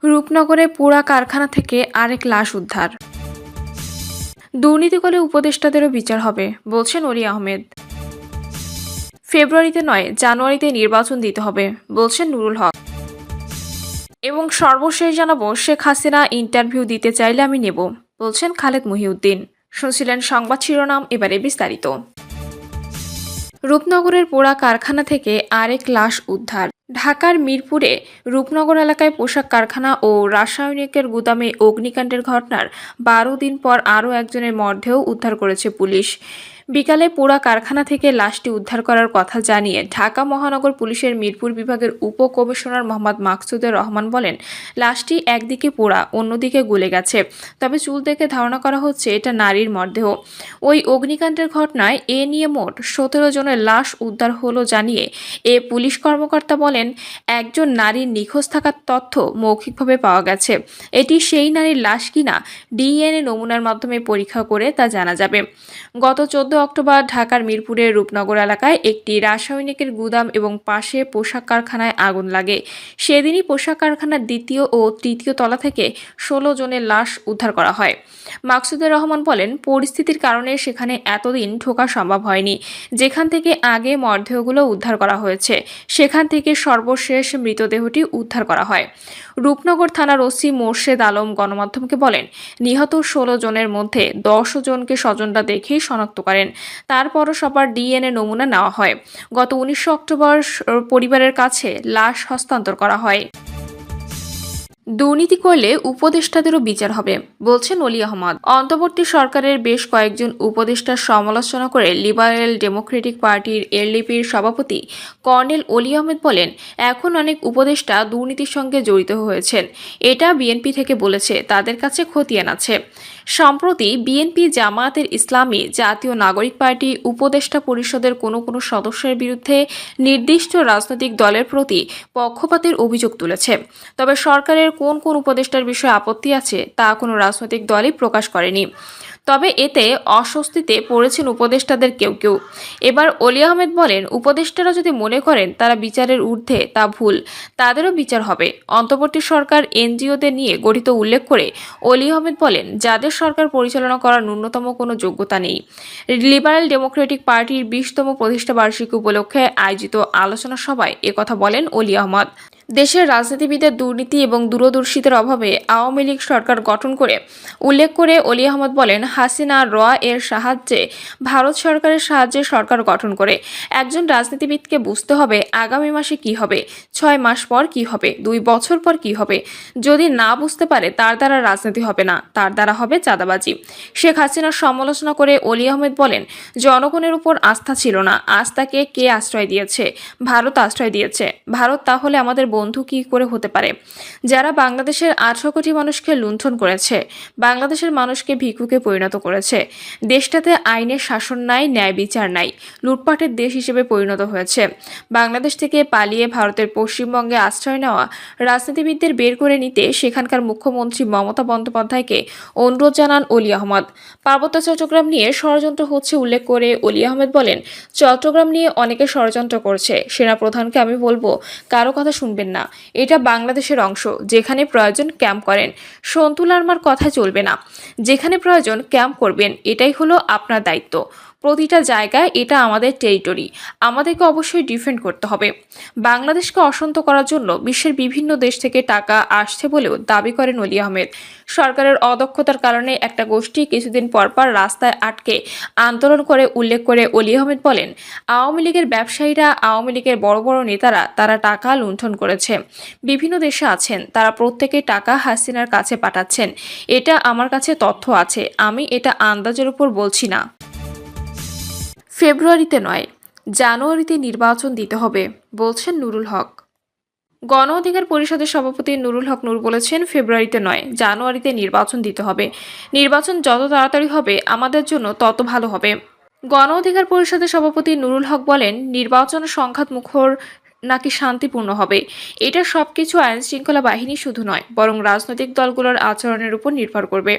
রূপনগরে পোড়া কারখানা থেকে আরেক লাশ উদ্ধার। দুর্নীতি করলে উপদেষ্টাদেরও বিচার হবে, বলছেন অলি আহমেদ। ফেব্রুয়ারিতে নয়, জানুয়ারিতে নির্বাচন দিতে হবে, বলছেন নুরুল হক। এবং সর্বশেষ জানাবো, শেখ হাসিনা ইন্টারভিউ দিতে চাইলে আমি নেব, বলছেন খালেদ মহিউদ্দিন। শুনছিলেন সংবাদ শিরোনাম, এবারে বিস্তারিত। রূপনগরের পোড়া কারখানা থেকে আরেক লাশ উদ্ধার। ঢাকার মিরপুরে রূপনগর এলাকায় পোশাক কারখানা ও রাসায়নিকের গুদামে অগ্নিকাণ্ডের ঘটনার 12 দিন পর আরও একজনের মরদেহ উদ্ধার করেছে পুলিশ। বিকালে পোড়া কারখানা থেকে লাশটি উদ্ধার করার কথা জানিয়ে ঢাকা মহানগর পুলিশের মিরপুর বিভাগের উপকমিশনার মোহাম্মদ মাকসুদুর রহমান বলেন, লাশটি একদিকে পোড়া, অন্যদিকে গলে গেছে, তবে চুল দেখে ধারণা করা হচ্ছে এটা নারীর মরদেহ। ওই অগ্নিকাণ্ডের ঘটনায় এ নিয়ে মোট 17 জনের লাশ উদ্ধার হলো জানিয়ে পুলিশ কর্মকর্তা বলেন, একজন নারীর নিখোঁজ থাকার তথ্য মৌখিকভাবে পাওয়া গেছে। এটি সেই নারীর লাশ কিনা ডিএনএ নমুনার মাধ্যমে পরীক্ষা করে তা জানা যাবে। গত 14 অক্টোবর ঢাকার মিরপুরের রূপনগর এলাকায় একটি রাসায়নিকের গুদাম এবং পাশে পোশাক কারখানায় আগুন লাগে। সেদিনই পোশাক কারখানার দ্বিতীয় ও তৃতীয় তলা থেকে 16 জনের লাশ উদ্ধার করা হয়। মাকসুদুর রহমান বলেন, পরিস্থিতির কারণে সেখানে এতদিন ঢোকা সম্ভব হয়নি। যেখান থেকে আগে মরদেহগুলো উদ্ধার করা হয়েছে, সেখান থেকে সর্বশেষ মৃতদেহটি উদ্ধার করা হয়। রূপনগর থানার ওসি মোর্শেদ আলম গণমাধ্যমকে বলেন, নিহত 16 জনের মধ্যে 10 জনকে স্বজনরা দেখেই শনাক্ত করেন। তারপরও সবার ডিএনএ নমুনা নেওয়া হয়। গত 19 অক্টোবর পরিবারের কাছে লাশ হস্তান্তর করা হয়। দুর্নীতি করলে উপদেষ্টাদেরও বিচার হবে, বলছেন অলি আহমদ। অন্তর্বর্তী সরকারের বেশ কয়েকজন উপদেষ্টার সমালোচনা করে লিবারেল ডেমোক্রেটিক পার্টির এলডিপির সভাপতি কর্নেল অলি আহমেদ বলেন, এখন অনেক উপদেষ্টা দুর্নীতির সঙ্গে জড়িত হয়েছেন। এটা বিএনপি থেকে বলেছে, তাদের কাছে খতিয়ান আছে। সম্প্রতি বিএনপি, জামায়াতের ইসলামী, জাতীয় নাগরিক পার্টি উপদেষ্টা পরিষদের কোনো সদস্যের বিরুদ্ধে নির্দিষ্ট রাজনৈতিক দলের প্রতি পক্ষপাতের অভিযোগ তুলেছে। তবে সরকারের কোন উপদেষ্টার বিষয়ে আপত্তি আছে তা কোনো রাজনৈতিক দলই প্রকাশ করেনি। তবে এতে অস্বস্তিতে পড়েছেন উপদেষ্টাদের কেউ কেউ। এবার অলি আহমেদ বলেন, উপদেষ্টারা যদি মনে করেন তারা বিচারের ঊর্ধ্বে, তা ভুল, তাদেরও বিচার হবে। অন্তর্বর্তী সরকার এনজিওদের নিয়ে গঠিত উল্লেখ করে অলি আহমেদ বলেন, যাদের সরকার পরিচালনা করার ন্যূনতম কোনো যোগ্যতা নেই। লিবারেল ডেমোক্রেটিক পার্টির 20তম প্রতিষ্ঠাবার্ষিকী উপলক্ষে আয়োজিত আলোচনা সভায় একথা বলেন অলি আহমদ। দেশের রাজনীতিবিদের দুর্নীতি এবং দূরদর্শিতার অভাবে আওয়ামী লীগ সরকার গঠন করে উল্লেখ করে অলি আহমদ বলেন, হাসিনা এর সাহায্যে, ভারত সরকারের সাহায্যে সরকার গঠন করে। একজন রাজনীতিবিদকে বুঝতে হবে আগামী মাসে কি হবে, 6 মাস পর কি হবে, 2 বছর পর কি হবে। যদি না বুঝতে পারে, তার দ্বারা রাজনীতি হবে না, তার দ্বারা হবে চাঁদাবাজি। শেখ হাসিনার সমালোচনা করে অলি আহমেদ বলেন, জনগণের উপর আস্থা ছিল না, আজ তাকে কে আশ্রয় দিয়েছে? ভারত আশ্রয় দিয়েছে। ভারত তাহলে আমাদের বন্ধু কি করে হতে পারে? যারা বাংলাদেশের 18 কোটি মানুষকে লুণ্ঠন করেছে, বাংলাদেশের মানুষকে ভিক্ষুকে পরিণত করেছে, দেশটাতে আইনের শাসন নাই, ন্যায় বিচার নাই, লুটপাটের দেশ হিসেবে পরিণত হয়েছে। বাংলাদেশ থেকে পালিয়ে ভারতের পশ্চিমবঙ্গে আশ্রয় নেওয়া রাজনীতিবিদদের বের করে নিতে সেখানকার মুখ্যমন্ত্রী মমতা বন্দ্যোপাধ্যায়কে অনুরোধ জানান অলি আহমদ। পার্বত্য চট্টগ্রাম নিয়ে ষড়যন্ত্র হচ্ছে উল্লেখ করে অলি আহমেদ বলেন, চট্টগ্রাম নিয়ে অনেকে ষড়যন্ত্র করছে। সেনাপ্রধানকে আমি বলবো, কারো কথা শুনবেন না। এটা বাংলাদেশের অংশ, যেখানে প্রয়োজন ক্যাম্প করেন। সন্তু লারমার কথা চলবে না। যেখানে প্রয়োজন ক্যাম্প করবেন, এটাই হলো আপনার দায়িত্ব। প্রতিটা জায়গায় এটা আমাদের টেরিটরি, আমাদেরকে অবশ্যই ডিফেন্ড করতে হবে। বাংলাদেশকে অশান্ত করার জন্য বিশ্বের বিভিন্ন দেশ থেকে টাকা আসছে বলেও দাবি করেন অলি আহমেদ। সরকারের অদক্ষতার কারণে একটা গোষ্ঠী কিছুদিন পরপর রাস্তায় আটকে আন্দোলন করে উল্লেখ করে অলি আহমেদ বলেন, আওয়ামী লীগের ব্যবসায়ীরা, আওয়ামী লীগের বড় বড় নেতারা, তারা টাকা লুণ্ঠন করেছে। বিভিন্ন দেশে আছেন, তারা প্রত্যেকে টাকা হাসিনার কাছে পাঠাচ্ছেন। এটা আমার কাছে তথ্য আছে, আমি এটা আন্দাজের উপর বলছি না। ফেব্রুয়ারিতে নয়, জানুয়ারিতে নির্বাচন দিতে হবে, বলছেন নুরুল হক। গণ অধিকার পরিষদের সভাপতি নুরুল হক নূর বলেছেন, ফেব্রুয়ারিতে নয়, জানুয়ারিতে নির্বাচন দিতে হবে। নির্বাচন যত তাড়াতাড়ি হবে আমাদের জন্য তত ভালো হবে। গণ অধিকার পরিষদের সভাপতি নুরুল হক বলেন, নির্বাচন সংঘাত মুখর নাকি শান্তিপূর্ণ হবে, এটা সবকিছু আইন শৃঙ্খলা বাহিনী শুধু নয়, বরং রাজনৈতিক দলগুলোর আচরণের উপর নির্ভর করবে।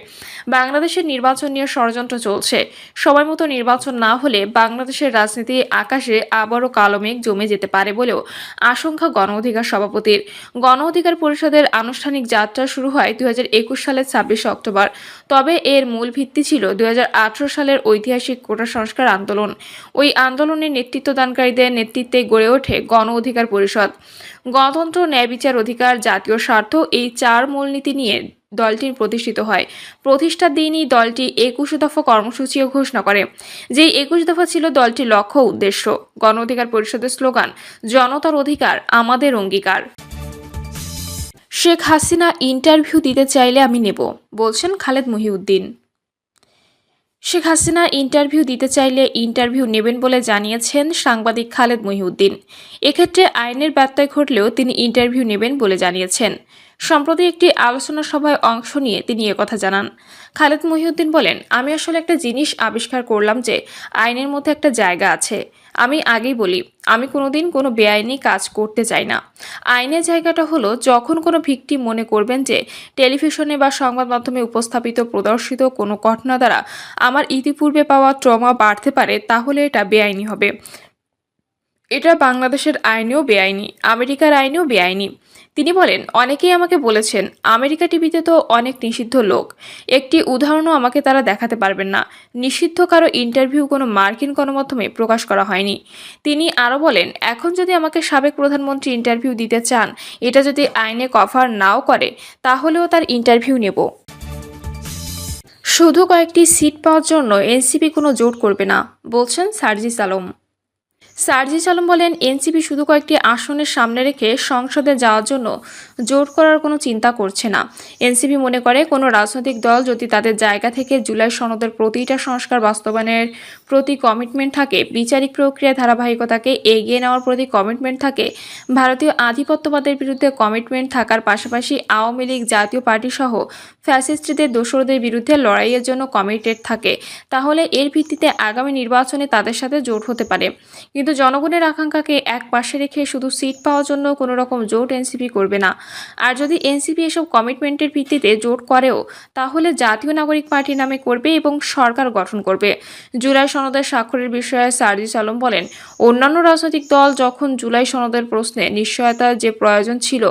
বাংলাদেশের নির্বাচন নিয়ে ষড়যন্ত্র চলছে। সময়মতো নির্বাচন না হলে বাংলাদেশের রাজনীতি আকাশে আবারও কালো মেঘ জমে যেতে পারে বলেও আশঙ্কা গণ অধিকার সভাপতির। গণ অধিকার পরিষদের আনুষ্ঠানিক যাত্রা শুরু হয় 2021 সালের 26 অক্টোবর। তবে এর মূল ভিত্তি ছিল 2018 সালের ঐতিহাসিক কোটা সংস্কার আন্দোলন। ওই আন্দোলনের নেতৃত্বদানকারীদের নেতৃত্বে গড়ে ওঠে গণ অধিকার পরিষদ। গণতন্ত্র, ন্যায় বিচার, অধিকার, জাতীয় স্বার্থ, এই 4 মূলনীতি নিয়ে দলটি প্রতিষ্ঠিত হয়। প্রতিষ্ঠার দিনই দলটি 21 দফা কর্মসূচিও ঘোষণা করে। যেই 21 দফা ছিল দলটির লক্ষ্য উদ্দেশ্য। গণ অধিকার পরিষদের স্লোগান, জনতার অধিকার আমাদের অঙ্গীকার। শেখ হাসিনা ইন্টারভিউ দিতে চাইলে আমি নেব, বলছেন খালেদ মহিউদ্দিন। শেখ হাসিনা ইন্টারভিউ দিতে চাইলে ইন্টারভিউ নেবেন বলে জানিয়েছেন সাংবাদিক খালেদ মহিউদ্দিন। এক্ষেত্রে আইনের ব্যত্যয় ঘটলেও তিনি ইন্টারভিউ নেবেন বলে জানিয়েছেন। সম্প্রতি একটি আলোচনা সভায় অংশ নিয়ে তিনি একথা জানান। খালেদ মহিউদ্দিন বলেন, আমি আসলে একটা জিনিস আবিষ্কার করলাম যে আইনের মধ্যে একটা জায়গা আছে। আমি আগেই বলি, আমি কোনোদিন কোনো বেআইনি কাজ করতে চাই না। আইনের জায়গাটা হলো যখন কোনো ভিকটিম মনে করবেন যে টেলিভিশনে বা সংবাদ মাধ্যমে উপস্থাপিত প্রদর্শিত কোনো ঘটনা দ্বারা আমার ইতিপূর্বে পাওয়া ট্রমা বাড়তে পারে, তাহলে এটা বেআইনি হবে। এটা বাংলাদেশের আইনেও বেআইনি, আমেরিকার আইনেও বেআইনি। তিনি বলেন, অনেকেই আমাকে বলেছেন আমেরিকা টিভিতে তো অনেক নিষিদ্ধ লোক, একটি উদাহরণও আমাকে তারা দেখাতে পারবেন না। নিষিদ্ধ কারো ইন্টারভিউ কোনো মার্কিন গণমাধ্যমে প্রকাশ করা হয়নি। তিনি আরও বলেন, এখন যদি আমাকে সাবেক প্রধানমন্ত্রী ইন্টারভিউ দিতে চান, এটা যদি আইনে কভার নাও করে, তাহলেও তার ইন্টারভিউ নেব। শুধু কয়েকটি সিট পাওয়ার জন্য এনসিপি কোনো জোট করবে না, বলছেন সার্জিস আলম। সার্জিস আলম বলেন, এনসিপি শুধু কয়েকটি আসনের সামনে রেখে সংসদে যাওয়ার জন্য জোট করার কোনো চিন্তা করছে না। এনসিপি মনে করে কোনো রাজনৈতিক দল যদি তাদের জায়গা থেকে জুলাই সনদের প্রতিটা সংস্কার বাস্তবায়নের প্রতি কমিটমেন্ট থাকে, বিচারিক প্রক্রিয়ার ধারাবাহিকতাকে এগিয়ে নেওয়ার প্রতি কমিটমেন্ট থাকে, ভারতীয় আধিপত্যবাদের বিরুদ্ধে কমিটমেন্ট থাকার পাশাপাশি আওয়ামী লীগ, জাতীয় পার্টি সহ ফ্যাসিস্টদের দোসরদের বিরুদ্ধে লড়াইয়ের জন্য কমিটেড থাকে, তাহলে এর ভিত্তিতে আগামী নির্বাচনে তাদের সাথে জোট হতে পারে। কিন্তু জনগণের আকাঙ্ক্ষাকে এক পাশে রেখে শুধু সিট পাওয়ার জন্য কোনো রকম জোট এনসিপি করবে না। আর যদি এনসিপি এসব কমিটমেন্টের ভিত্তিতে জোট করেও, তাহলে জাতীয় নাগরিক পার্টি নামে করবে এবং সরকার গঠন করবে। জুলাই সনদের স্বাক্ষরের বিষয়ে সার্জিস আলম বলেন, অন্যান্য রাজনৈতিক দল যখন জুলাই সনদের প্রশ্নে নিশ্চয়তার যে প্রয়োজন ছিল,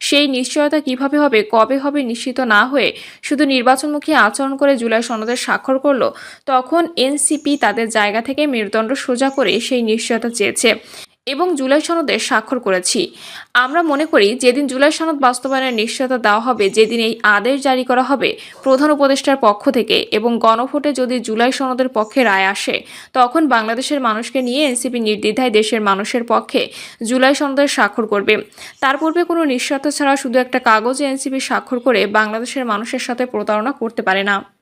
সেই নিশ্চয়তা কিভাবে হবে, কবে হবে নিশ্চিত না হয়ে শুধু নির্বাচনমুখী আচরণ করে জুলাই সনদের স্বাক্ষর করলো, তখন এনসিপি তাদের জায়গা থেকে মেরুদণ্ড সোজা করে সেই নিশ্চয়তা চেয়েছে এবং জুলাই সনদে স্বাক্ষর করেছি। আমরা মনে করি যেদিন জুলাই সনদ বাস্তবায়নের নিশ্চয়তা দেওয়া হবে, যেদিন এই আদেশ জারি করা হবে প্রধান উপদেষ্টার পক্ষ থেকে এবং গণভোটে যদি জুলাই সনদের পক্ষে রায় আসে, তখন বাংলাদেশের মানুষকে নিয়ে এনসিপি নির্দ্বিধায় দেশের মানুষের পক্ষে জুলাই সনদের স্বাক্ষর করবে। তার পূর্বে কোনো নিশ্চয়তা ছাড়া শুধু একটা কাগজে এনসিপি স্বাক্ষর করে বাংলাদেশের মানুষের সাথে প্রতারণা করতে পারে না।